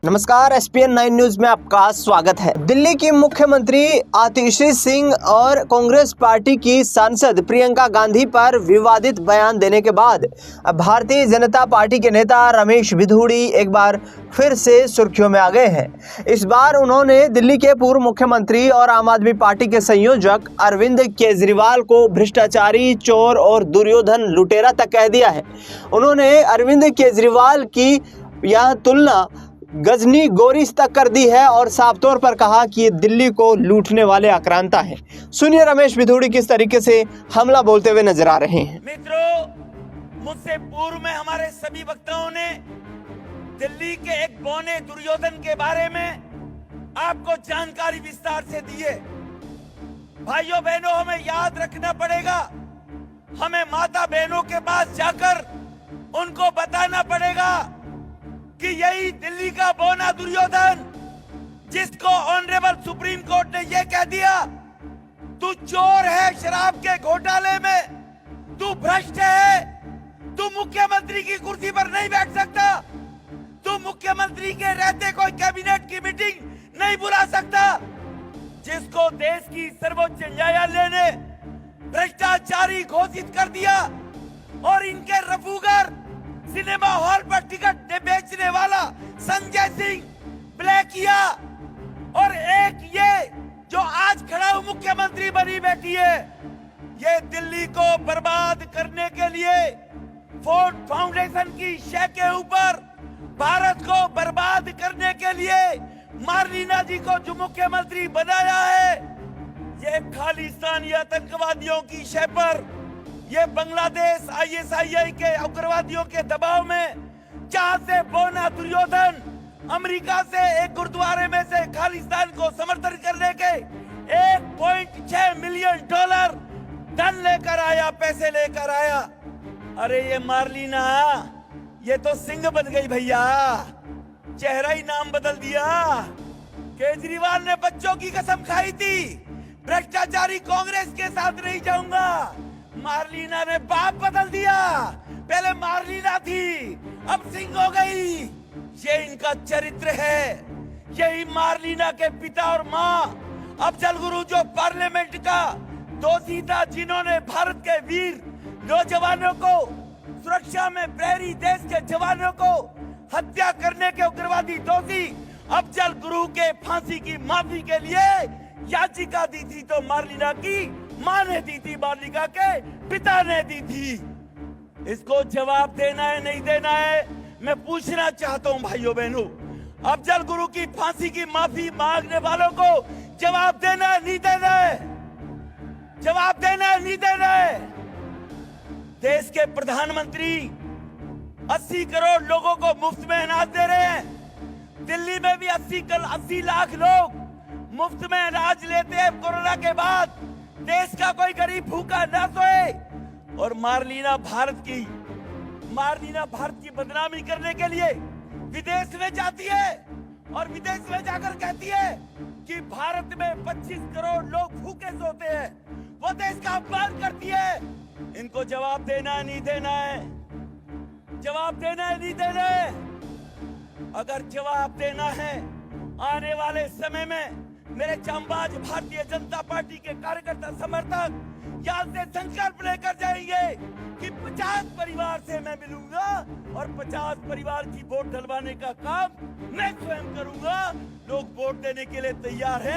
नमस्कार, SPN 9 news में आपका स्वागत है। दिल्ली की मुख्यमंत्री आतिशी सिंह और कांग्रेस पार्टी की सांसद प्रियंका गांधी पर विवादित बयान देने के बाद भारतीय जनता पार्टी के नेता रमेश बिधूड़ी एक बार फिर से सुर्खियों में आ गए हैं। इस बार उन्होंने दिल्ली के पूर्व मुख्यमंत्री और आम आदमी पार्टी के संयोजक अरविंद केजरीवाल को भ्रष्टाचारी, चोर और दुर्योधन लुटेरा तक कह दिया है। उन्होंने अरविंद केजरीवाल की यह तुलना गजनी गोरीस तक कर दी है और साफ तौर पर कहा कि ये दिल्ली को लूटने वाले आक्रांता हैं। सुनिए रमेश बिधूड़ी किस तरीके से हमला बोलते हुए नजर आ रहे हैं। मित्रों, मुझसे पूर्व में हमारे सभी वक्ताओं ने दिल्ली के एक बौने दुर्योधन के बारे में आपको जानकारी विस्तार से दी है। भाइयों बहनों, हमें याद रखना पड़ेगा, हमें माता बहनों के पास जाकर उनको बताना पड़ेगा कि यही दिल्ली का बौना दुर्योधन, जिसको ऑनरेबल सुप्रीम कोर्ट ने यह कह दिया तू चोर है शराब के घोटाले में, तू भ्रष्ट है, तू मुख्यमंत्री की कुर्सी पर नहीं बैठ सकता, तू मुख्यमंत्री के रहते कोई कैबिनेट की मीटिंग नहीं बुला सकता, जिसको देश की सर्वोच्च न्यायालय ने भ्रष्टाचारी घोषित कर दिया और इनके रफूगर सिनेमा हॉल पर टिकट बेचने वाला संजय सिंह, ब्लैकिया और एक ये जो आज खड़ा हुआ मुख्यमंत्री बनी बैठी है, ये दिल्ली को बर्बाद करने के लिए फोर्ड फाउंडेशन की शय के ऊपर भारत को बर्बाद करने के लिए मार्लिना जी को जो मुख्यमंत्री बनाया है, ये खालिस्तानी आतंकवादियों की शय पर, ये बांग्लादेश ISIS के उग्रवादियों के दबाव में, जहां से बौना दुर्योधन अमेरिका से एक गुरुद्वारे में से खालिस्तान को समर्थन करने के 1.6 मिलियन डॉलर धन लेकर आया, पैसे लेकर आया। अरे ये मार्लिना, ये तो सिंह बन गई भैया, चेहरा ही नाम बदल दिया। केजरीवाल ने बच्चों की कसम खाई थी, भ्रष्टाचारी कांग्रेस के साथ नहीं जाऊंगा। मार्लिना ने बाप बदल दिया, पहले मार्लिना थी अब सिंह हो गई। ये इनका चरित्र है। यही मार्लिना के पिता और माँ अफजल गुरु, जो पार्लियामेंट का दोषी था, जिन्होंने भारत के वीर नौजवानों को सुरक्षा में प्रहरी, देश के जवानों को हत्या करने के उग्रवादी दोषी अफजल गुरु के फांसी की माफी के लिए याचिका दी थी, तो मार्लिना की मां ने दी थी, मार्लिना के पिता ने दी थी। इसको जवाब देना है नहीं देना है, मैं पूछना चाहता हूं भाइयों बहनों। अफजल गुरु की फांसी की माफी मांगने वालों को जवाब देना है नहीं देना है, जवाब देना है नहीं देना है। देश के प्रधानमंत्री 80 करोड़ लोगों को मुफ्त में अनाज दे रहे हैं। दिल्ली में भी 80 लाख लोग मुफ्त में अनाज लेते हैं कोरोना के बाद। देश का कोई गरीब भूखा ना सोए। और मार्लिना भारत की बदनामी करने के लिए विदेश में जाती है और विदेश में जाकर कहती है कि भारत में 25 करोड़ लोग भूखे सोते हैं। वो देश का अपमान करती है। इनको जवाब देना है नहीं देना है, जवाब देना है नहीं देना है। अगर जवाब देना है, आने वाले समय में मेरे जांबाज भारतीय जनता पार्टी के कार्यकर्ता समर्थक यहाँ से संकल्प लेकर जाएंगे कि 50 परिवार से मैं मिलूंगा और 50 परिवार की वोट डलवाने का काम मैं स्वयं करूंगा। लोग वोट देने के लिए तैयार हैं।